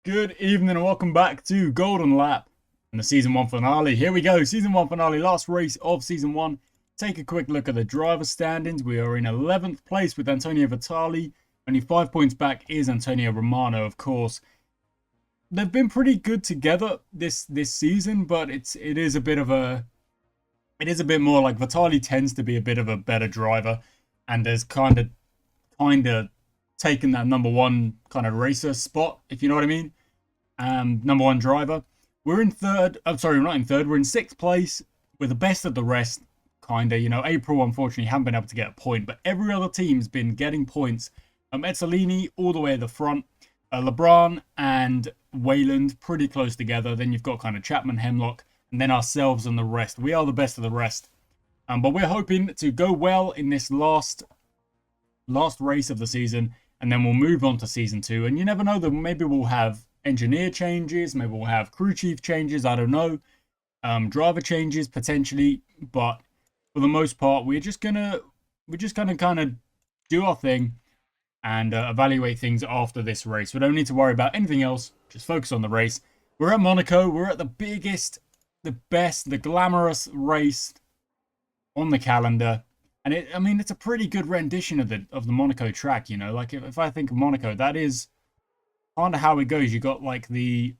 Good evening and welcome back to Golden Lap and the Season 1 finale. Here we go, Season 1 finale, last race of Season 1. Take a quick look at the driver standings. We are in 11th place with Antonio Vitali. Only 5 points back is Antonio Romano, of course. They've been pretty good together this season, but it is a bit more like Vitali tends to be a bit of a better driver and has kind of taken that number one kind of racer spot, if you know what I mean. Number one driver. We're in third. I'm sorry, we're not in third. We're in sixth place. We're the best of the rest, kind of. You know, April, unfortunately, haven't been able to get a point, but every other team's been getting points. Etzalini all the way at the front. LeBron and Wayland pretty close together. Then you've got kind of Chapman, Hemlock, and then ourselves and the rest. We are the best of the rest. But we're hoping to go well in this last race of the season, and then we'll move on to season 2. And you never know, that maybe we'll have engineer changes, maybe we'll have crew chief changes, I don't know, driver changes potentially, but for the most part we're just gonna kind of do our thing and evaluate things after this race. We don't need to worry about anything else, just focus on the race. We're at Monaco. We're at the biggest, the best, the glamorous race on the calendar. And it's a pretty good rendition of the Monaco track, you know. Like if I think of Monaco, that is kind of how it goes. You got like the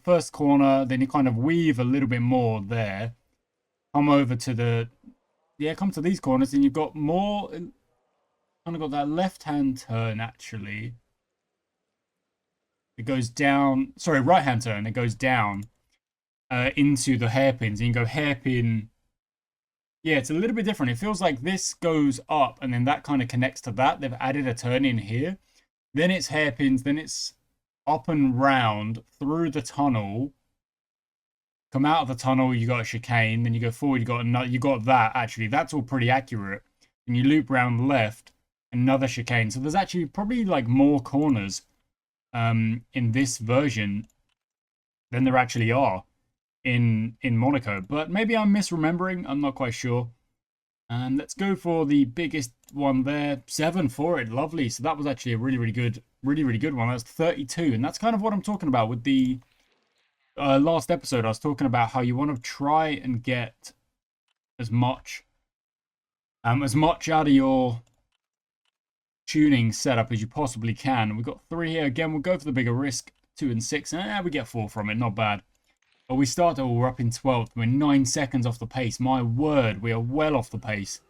first corner, then you kind of weave a little bit more there. Come over to come to these corners, and you've got more. Kind of got that left-hand turn actually. It goes down. Sorry, right-hand turn. It goes down into the hairpins, and you go hairpin. Yeah, it's a little bit different. It feels like this goes up, and then that kind of connects to that. They've added a turn in here. Then it's hairpins. Then it's up and round through the tunnel. Come out of the tunnel, you got a chicane. Then you go forward, you got that. Actually, that's all pretty accurate. And you loop round left, another chicane. So there's actually probably like more corners in this version than there actually are in Monaco, but maybe I'm misremembering. I'm not quite sure. And let's go for the biggest one there. 7 for it. Lovely. So that was actually a really good one. That's 32, and that's kind of what I'm talking about with the last episode. I was talking about how you want to try and get as much out of your tuning setup as you possibly can. We've got 3 here. Again, we'll go for the bigger risk. 2 and 6. We get 4 from it. Not bad. But we start, we're up in 12th. We're 9 seconds off the pace. My word, we are well off the pace.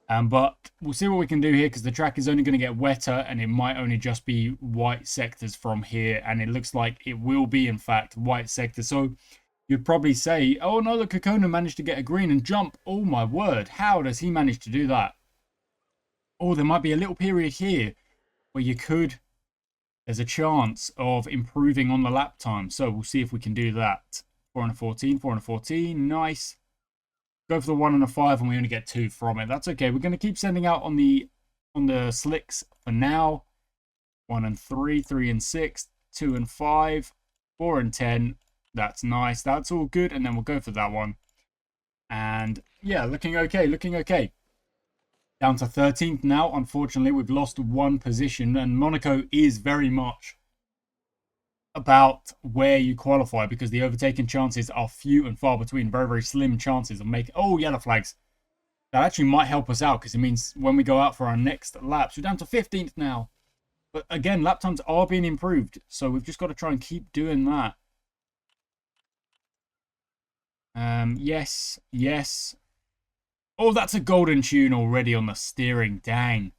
But we'll see what we can do here, because the track is only going to get wetter, and it might only just be white sectors from here. And it looks like it will be, in fact, white sectors. So you'd probably say, oh no, look, Kokona managed to get a green and jump. Oh my word, how does he manage to do that? Oh, there might be a little period here where there's a chance of improving on the lap time. So we'll see if we can do that. 4 and a 14, 4 and a 14. Nice. Go for the 1 and a 5, and we only get 2 from it. That's okay. We're going to keep sending out on the slicks for now. 1 and 3, 3 and 6, 2 and 5, 4 and 10. That's nice. That's all good. And then we'll go for that one. And yeah, looking okay. Looking okay. Down to 13th now. Unfortunately, we've lost 1 position, and Monaco is very much about where you qualify, because the overtaking chances are few and far between. Very slim chances of making. Oh, yellow flags. That actually might help us out, because it means when we go out for our next laps, we're down to 15th now. But again, lap times are being improved, so we've just got to try and keep doing that. Yes. Oh, that's a golden tune already on the steering. Dang.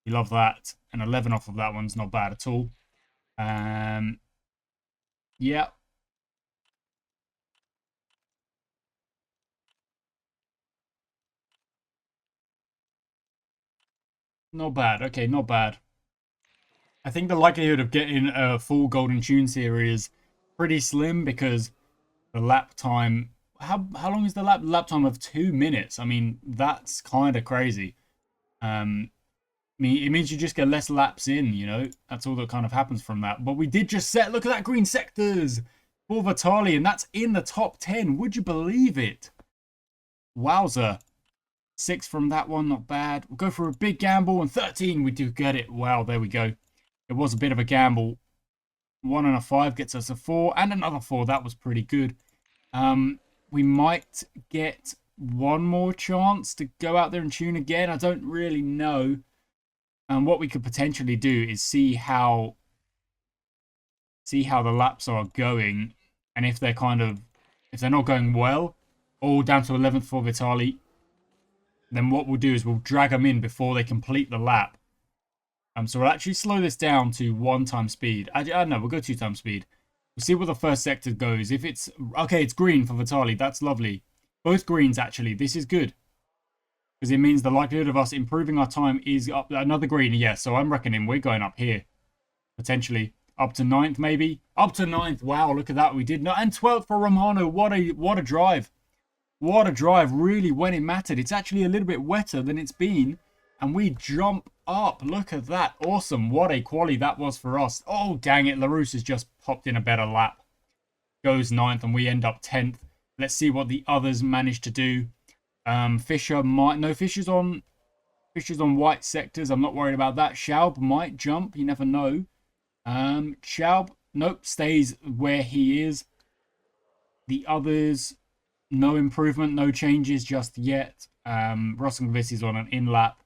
You love that. And 11 off of that one's not bad at all. Yeah. Not bad. Okay, not bad. I think the likelihood of getting a full golden tunes here is pretty slim, because the lap time... How long is the lap time of 2 minutes? I mean, that's kind of crazy. It means you just get less laps in, you know. That's all that kind of happens from that. But we did just set... Look at that, green sectors for Vitali, and that's in the top 10. Would you believe it? Wowza. 6 from that one, not bad. We'll go for a big gamble, and 13, we do get it. Wow, there we go. It was a bit of a gamble. 1 and a 5 gets us a 4 and another 4. That was pretty good. We might get one more chance to go out there and tune again. I don't really know. What we could potentially do is see how the laps are going, and if they're not going well, all down to 11th for Vitali, then what we'll do is we'll drag them in before they complete the lap. So we'll actually slow this down to 1 time speed. I don't know, we'll go 2 times speed. We'll see where the first sector goes. If it's okay, it's green for Vitali. That's lovely. Both greens, actually. This is good, because it means the likelihood of us improving our time is up. Another green, yeah. So I'm reckoning we're going up here, potentially up to 9th, maybe up to 9th. Wow, look at that. We did not. And 12th for Romano. What a drive. What a drive, really, when it mattered. It's actually a little bit wetter than it's been, and we jump up. Look at that. Awesome. What a quali that was for us. Oh, dang it. LaRousse has just popped in a better lap. Goes 9th, and we end up 10th. Let's see what the others managed to do. Fisher might... No, Fisher's on white sectors. I'm not worried about that. Schaub might jump. You never know. Schaub, nope, stays where he is. The others... No improvement, no changes just yet. Rosenqvist is on an in-lap.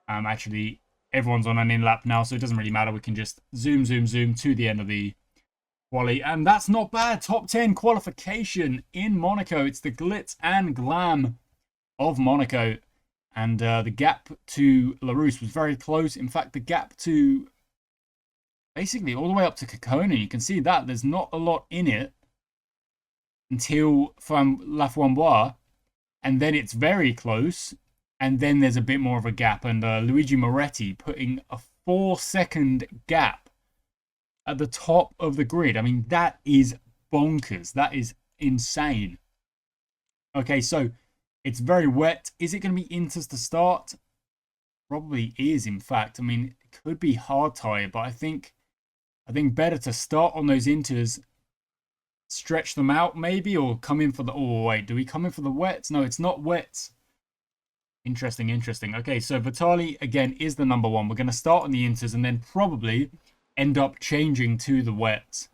Actually, everyone's on an in-lap now, so it doesn't really matter. We can just zoom to the end of the quali. And that's not bad. Top 10 qualification in Monaco. It's the GLITZ and GLAM of Monaco. And the gap to LaRousse was very close. In fact, the gap to basically all the way up to Kokona, you can see that there's not a lot in it until from Laframboise, and then it's very close, and then there's a bit more of a gap, and Luigi Moretti putting a 4-second gap at the top of the grid. I mean, that is bonkers. That is insane. Okay, so it's very wet. Is it going to be inters to start? Probably is, in fact. I mean, it could be hard tire, but I think better to start on those inters, stretch them out maybe, or come in for the... Oh, wait, do we come in for the wets? No, it's not wets. Interesting. Okay, so Vitali, again, is the number 1. We're going to start on the inters and then probably end up changing to the wets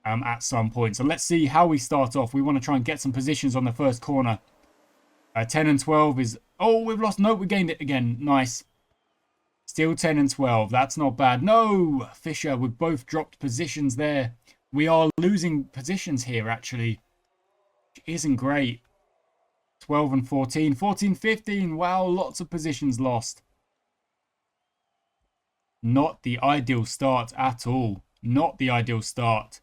at some point. So let's see how we start off. We want to try and get some positions on the first corner. 10 and 12 is... Oh, we've lost... No, we gained it again. Nice. Still 10 and 12. That's not bad. No, Fisher, we've both dropped positions there. We are losing positions here, actually. Which isn't great. 12 and 14. 14, 15. Wow, lots of positions lost. Not the ideal start at all. Not the ideal start.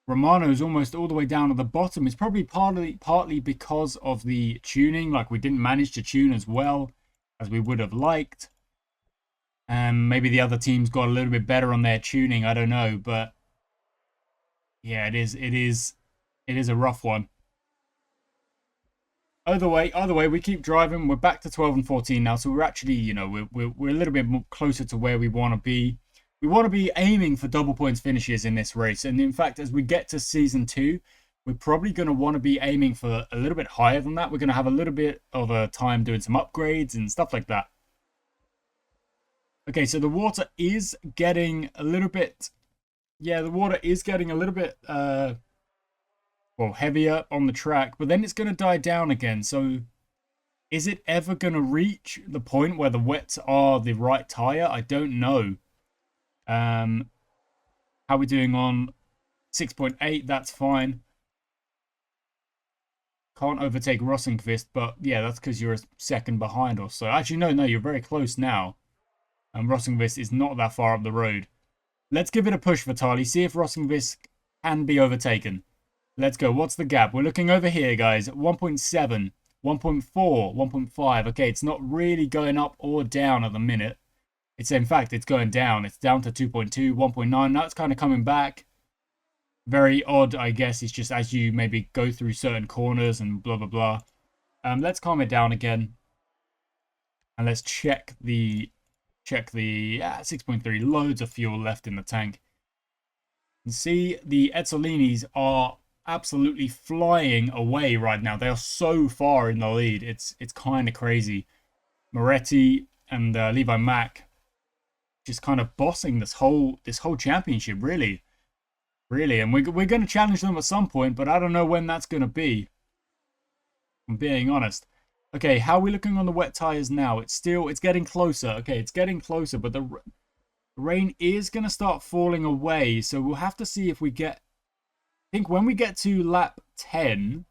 Romano's almost all the way down at the bottom. It's probably partly because of the tuning. Like, we didn't manage to tune as well as we would have liked. Maybe the other teams got a little bit better on their tuning. I don't know, but... Yeah, it is a rough one. Either way, we keep driving. We're back to 12 and 14 now, so we're actually, you know, we're a little bit more closer to where we want to be. We want to be aiming for double points finishes in this race, and in fact, as we get to season 2, we're probably going to want to be aiming for a little bit higher than that. We're going to have a little bit of a time doing some upgrades and stuff like that. Okay, so the water is getting a little bit... Yeah, the water is getting a little bit, well, heavier on the track, but then it's going to die down again. So is it ever going to reach the point where the wets are the right tire? I don't know. How are we doing on 6.8? That's fine. Can't overtake Rosenqvist, but yeah, that's because you're a second behind or so. Actually, no, you're very close now. And Rosenqvist is not that far up the road. Let's give it a push, Vitali. See if Rosenqvist can be overtaken. Let's go. What's the gap? We're looking over here, guys. 1.7, 1.4, 1.5. Okay, it's not really going up or down at the minute. In fact, it's going down. It's down to 2.2, 1.9. Now it's kind of coming back. Very odd, I guess. It's just as you maybe go through certain corners and blah, blah, blah. Let's calm it down again. And let's check the 6.3. Loads of fuel left in the tank. You see, the Ezzolinis are absolutely flying away right now. They are so far in the lead. It's kind of crazy. Moretti and Levi Mack just kind of bossing this whole championship, really. Really, and we're going to challenge them at some point, but I don't know when that's going to be. I'm being honest. Okay, how are we looking on the wet tires now? It's getting closer. Okay, it's getting closer, but the rain is going to start falling away, so we'll have to see if we get... I think when we get to lap 10,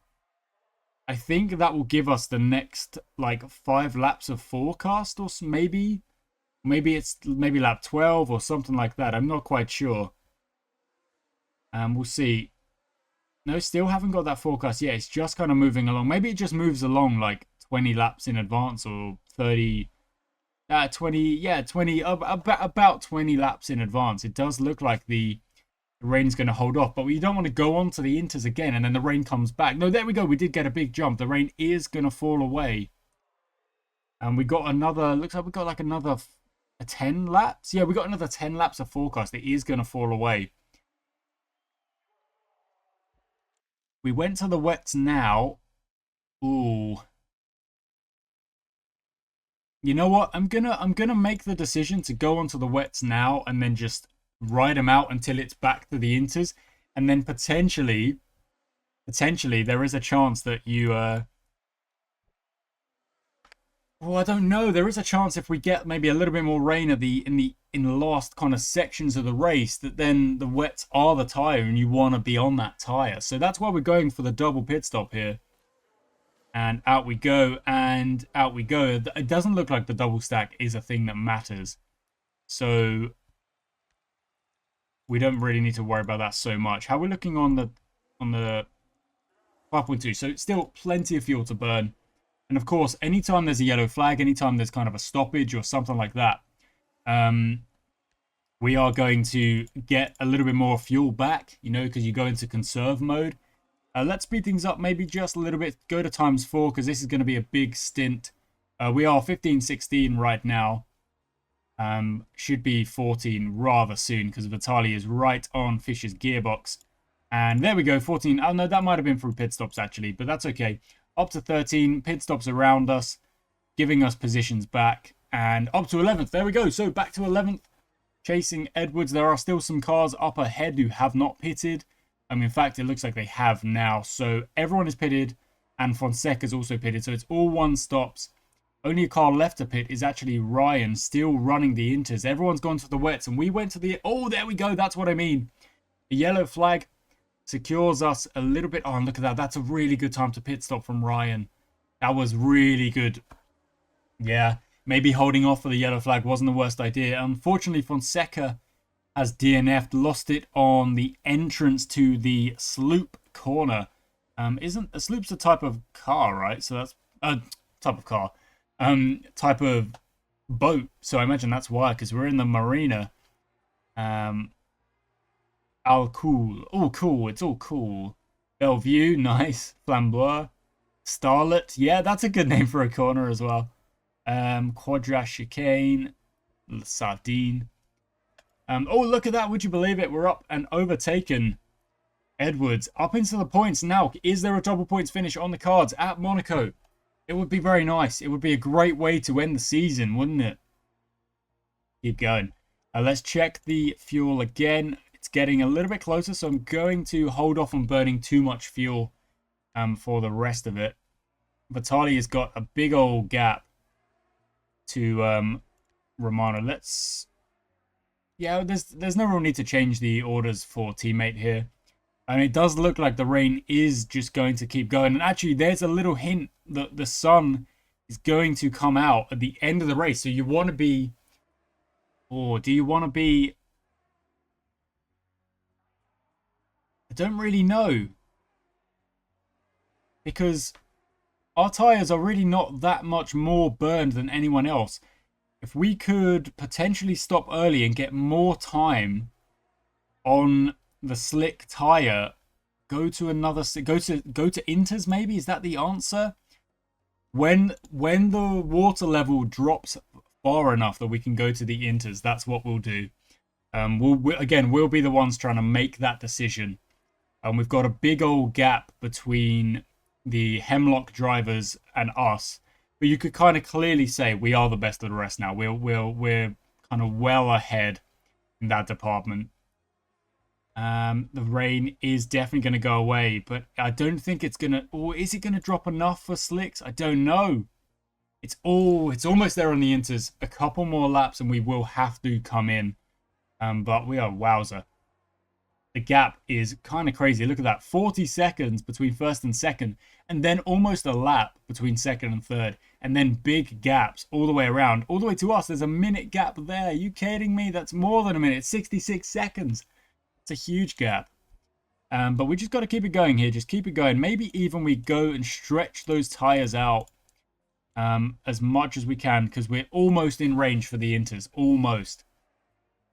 I think that will give us the next, like, 5 laps of forecast, or maybe it's lap 12 or something like that. I'm not quite sure. We'll see. No, still haven't got that forecast yet. It's just kind of moving along. Maybe it just moves along like 20 laps in advance or 30... 20, yeah, 20, about 20 laps in advance. It does look like the rain's going to hold off, but we don't want to go on to the inters again and then the rain comes back. No, there we go. We did get a big jump. The rain is going to fall away. And we got another, looks like we got like another 10 laps. Yeah, we got another 10 laps of forecast. It is going to fall away. We went to the wets now. Ooh. You know what? I'm gonna make the decision to go onto the wets now and then just ride them out until it's back to the inters, and then potentially there is a chance that you well, I don't know. There is a chance if we get maybe a little bit more rain at in the last kind of sections of the race, that then the wets are the tire and you want to be on that tire. So that's why we're going for the double pit stop here. And out we go, and out we go. It doesn't look like the double stack is a thing that matters. So we don't really need to worry about that so much. How are we looking on the 5.2? So still plenty of fuel to burn. And of course, anytime there's a yellow flag, anytime there's kind of a stoppage or something like that, we are going to get a little bit more fuel back, you know, because you go into conserve mode. Let's speed things up maybe just a little bit. Go to ×4 because this is going to be a big stint. We are 15-16 right now. Should be 14 rather soon because Vitali is right on Fisher's gearbox. And there we go, 14. Oh no, that might have been through pit stops actually, but that's okay. Up to 13, pit stops around us, giving us positions back. And up to 11th, there we go. So back to 11th, chasing Edwards. There are still some cars up ahead who have not pitted. In fact, it looks like they have now. So everyone is pitted, and Fonseca's also pitted. So it's all one stops. Only a car left to pit is actually Ryan, still running the inters. Everyone's gone to the wets, and we went to the... Oh, there we go. That's what I mean. The yellow flag secures us a little bit. Oh, and look at that. That's a really good time to pit stop from Ryan. That was really good. Yeah, maybe holding off for the yellow flag wasn't the worst idea. Unfortunately, Fonseca has DNF'd, lost it on the entrance to the sloop corner. Isn't a sloop's a type of car, right? So that's a type of car, type of boat. So I imagine that's why, because we're in the marina. All cool. All cool. It's all cool. Bellevue, nice. Flamboyant. Starlet. Yeah, that's a good name for a corner as well. Quadra Chicane. Sardine. Oh, look at that. Would you believe it? We're up and overtaken Edwards. Up into the points now. Is there a double points finish on the cards at Monaco? It would be very nice. It would be a great way to end the season, wouldn't it? Keep going. Let's check the fuel again. It's getting a little bit closer, so I'm going to hold off on burning too much fuel for the rest of it. Vitali has got a big old gap to Romano. Let's... Yeah, there's no real need to change the orders for teammate here. And it does look like the rain is just going to keep going. And actually, there's a little hint that the sun is going to come out at the end of the race. So you want to be... Or do you want to be... I don't really know. Because our tyres are really not that much more burned than anyone else. If we could potentially stop early and get more time on the slick tire, go to inters maybe. Is that the answer? When the water level drops far enough that we can go to the inters, that's what we'll do. We'll be the ones trying to make that decision. We've got a big old gap between the Hemlock drivers and us. But you could kind of clearly say we are the best of the rest now. We're kind of well ahead in that department. The rain is definitely going to go away, but I don't think it's going to... Or is it going to drop enough for slicks? I don't know. It's almost there on the inters. A couple more laps and we will have to come in. But we are wowzer. The gap is kind of crazy. Look at that. 40 seconds between first and second. And then almost a lap between second and third. And then big gaps all the way around. All the way to us. There's a minute gap there. Are you kidding me? That's more than a minute. 66 seconds. It's a huge gap. But we just got to keep it going here. Just keep it going. Maybe even we go and stretch those tires out as much as we can. Because we're almost in range for the inters. Almost.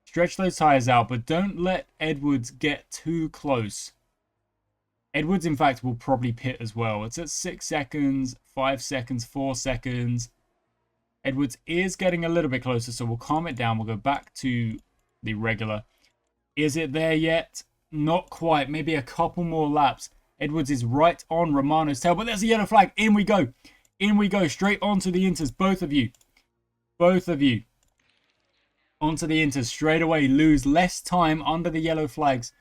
Stretch those tires out, but don't let Edwards get too close. Edwards, in fact, will probably pit as well. It's at 6 seconds, 5 seconds, 4 seconds. Edwards is getting a little bit closer, so we'll calm it down. We'll go back to the regular. Is it there yet? Not quite. Maybe a couple more laps. Edwards is right on Romano's tail, but there's a yellow flag. In we go. In we go. Straight onto the inters. Both of you. Both of you. Onto the inters straight away. Lose less time under the yellow flags.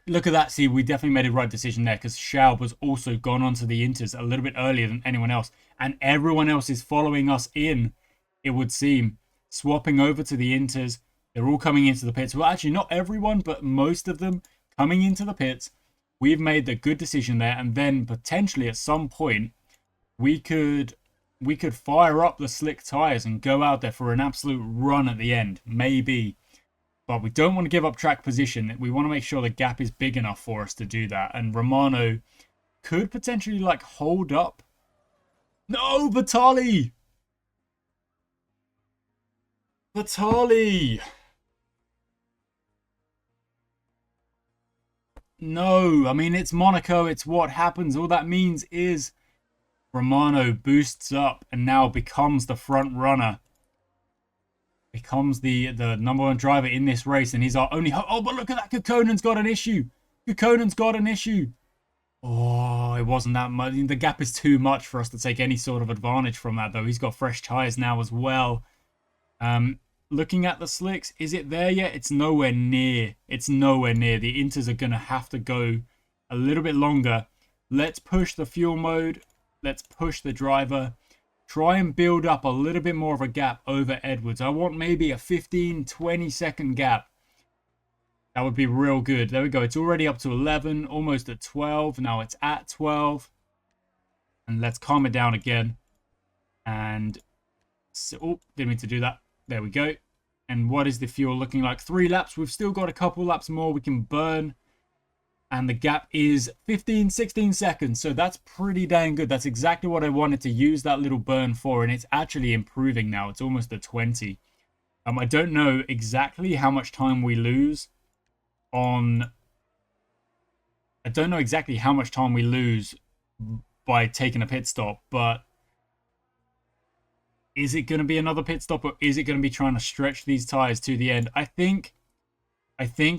Look at that. See, we definitely made a right decision there because Schaub was also gone onto the inters a little bit earlier than anyone else. And everyone else is following us in, it would seem. Swapping over to the inters. They're all coming into the pits. Well, actually, not everyone, but most of them coming into the pits. We've made the good decision there. And then potentially at some point, we could fire up the slick tires and go out there for an absolute run at the end. Maybe. But we don't want to give up track position. We want to make sure the gap is big enough for us to do that. And Romano could potentially, like, hold up. No, Vitali! Vitali! No, I mean, it's Monaco. It's what happens. All that means is Romano boosts up and now becomes the front runner. Becomes the number one driver in this race. And he's our only... Oh, but look at that. Kukkonen's got an issue. Kukkonen's got an issue. Oh, it wasn't that much. The gap is too much for us to take any sort of advantage from that, though. He's got fresh tyres now as well. Looking at the slicks, is it there yet? It's nowhere near. It's nowhere near. The inters are going to have to go a little bit longer. Let's push the fuel mode. Let's push the driver. Try and build up a little bit more of a gap over Edwards. I want maybe a 15, 20 second gap. That would be real good. There we go. It's already up to 11, almost at 12. Now it's at 12. And let's calm it down again. And... So, oh, didn't mean to do that. There we go. And what is the fuel looking like? 3 laps. We've still got a couple laps more we can burn. And the gap is 15, 16 seconds. So that's pretty dang good. That's exactly what I wanted to use that little burn for. And it's actually improving now. It's almost at 20. I don't know exactly how much time we lose on... I don't know exactly how much time we lose by taking a pit stop. But is it going to be another pit stop? Or is it going to be trying to stretch these tires to the end? I think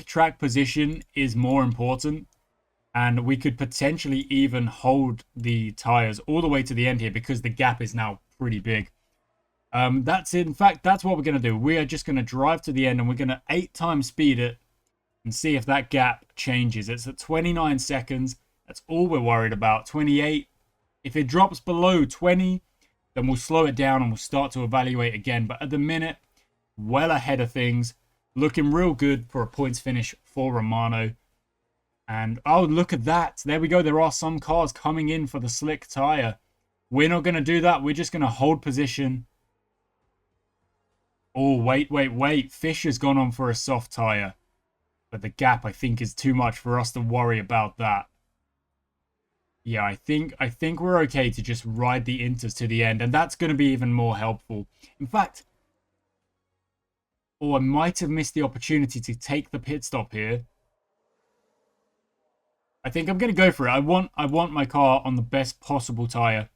track position is more important, and we could potentially even hold the tires all the way to the end here because the gap is now pretty big. That's what we're going to do. We are just going to drive to the end and we're going to 8 times speed it and see if that gap changes. It's at 29 seconds. That's all we're worried about. 28. If it drops below 20, then we'll slow it down and we'll start to evaluate again. But at the minute, well ahead of things. Looking real good for a points finish for Romano. And, oh, look at that. There we go. There are some cars coming in for the slick tyre. We're not going to do that. We're just going to hold position. Oh, wait. Fisher's gone on for a soft tyre. But the gap, I think, is too much for us to worry about that. Yeah, I think we're okay to just ride the inters to the end. And that's going to be even more helpful. In fact... Oh, I might have missed the opportunity to take the pit stop here. I think I'm going to go for it. I want my car on the best possible tyre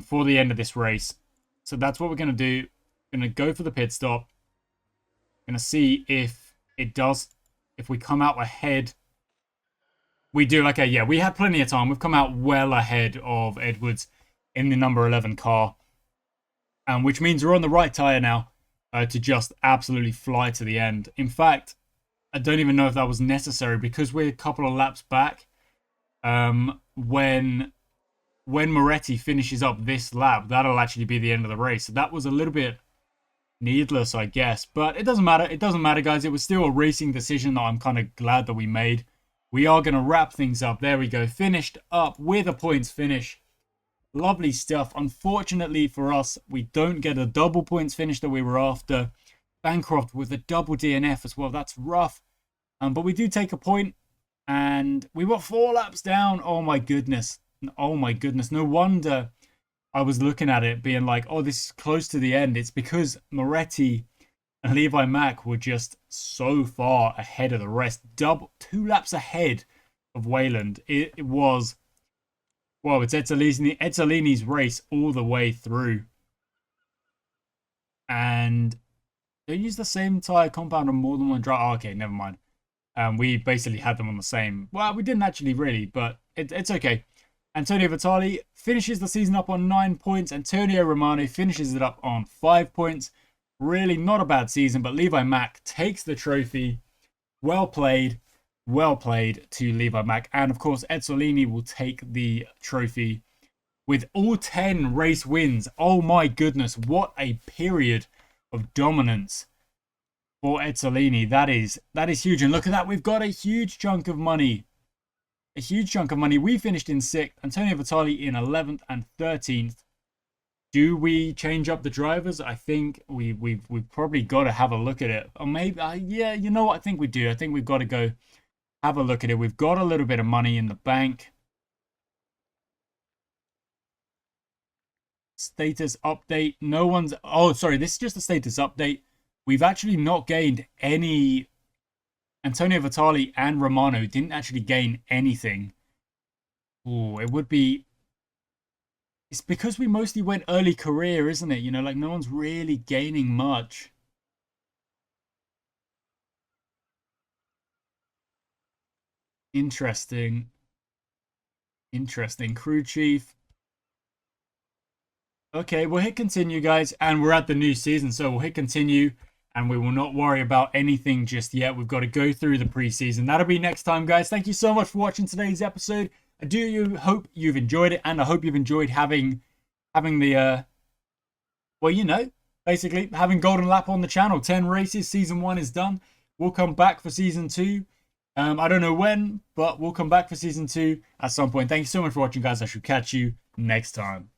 for the end of this race. So that's what we're going to do. Going to go for the pit stop. Going to see if it does, if we come out ahead. We do. Okay, yeah, we had plenty of time. We've come out well ahead of Edwards in the number 11 car. Which means we're on the right tyre now. To just absolutely fly to the end. In fact, I don't even know if that was necessary because we're a couple of laps back. When Moretti finishes up this lap, that'll actually be the end of the race. So that was a little bit needless, I guess. But it doesn't matter. It doesn't matter, guys. It was still a racing decision that I'm kind of glad that we made. We are going to wrap things up. There we go. Finished up with a points finish. Lovely stuff. Unfortunately for us, we don't get a double points finish that we were after. Bancroft with a double DNF as well. That's rough. But we do take a point. And we were 4 laps down. Oh, my goodness. Oh, my goodness. No wonder I was looking at it being like, oh, this is close to the end. It's because Moretti and Levi Mack were just so far ahead of the rest. 2 laps ahead of Wayland. It was, well, it's Ezzolini's race all the way through. And they use the same tyre compound on more than one drive. Oh, okay, never mind. We basically had them on the same. Well, we didn't actually really, but it's okay. Antonio Vitali finishes the season up on 9 points. Antonio Romano finishes it up on 5 points. Really not a bad season, but Levi Mack takes the trophy. Well played to Levi Mack. And of course, Ezzolini will take the trophy with all 10 race wins. Oh my goodness, what a period of dominance for Ezzolini. That is huge. And look at that, we've got a huge chunk of money. A huge chunk of money. We finished in 6th. Antonio Vitali in 11th and 13th. Do we change up the drivers? I think we've probably got to have a look at it. Or maybe, yeah, you know what? I think we do. I think we've got to go have a look at it. We've got a little bit of money in the bank. Status update. No one's... Oh, sorry. This is just a status update. We've actually not gained any... Antonio Vitali and Romano didn't actually gain anything. Oh, it would be... It's because we mostly went early career, isn't it? You know, like no one's really gaining much. Interesting. Interesting. Crew chief. Okay, we'll hit continue, guys. And we're at the new season, so we'll hit continue. And we will not worry about anything just yet. We've got to go through the preseason. That'll be next time, guys. Thank you so much for watching today's episode. I do hope you've enjoyed it, and I hope you've enjoyed having the well, you know, basically having Golden Lap on the channel. 10 races, season 1 is done. We'll come back for season 2. I don't know when, but we'll come back for season 2 at some point. Thank you so much for watching, guys. I shall catch you next time.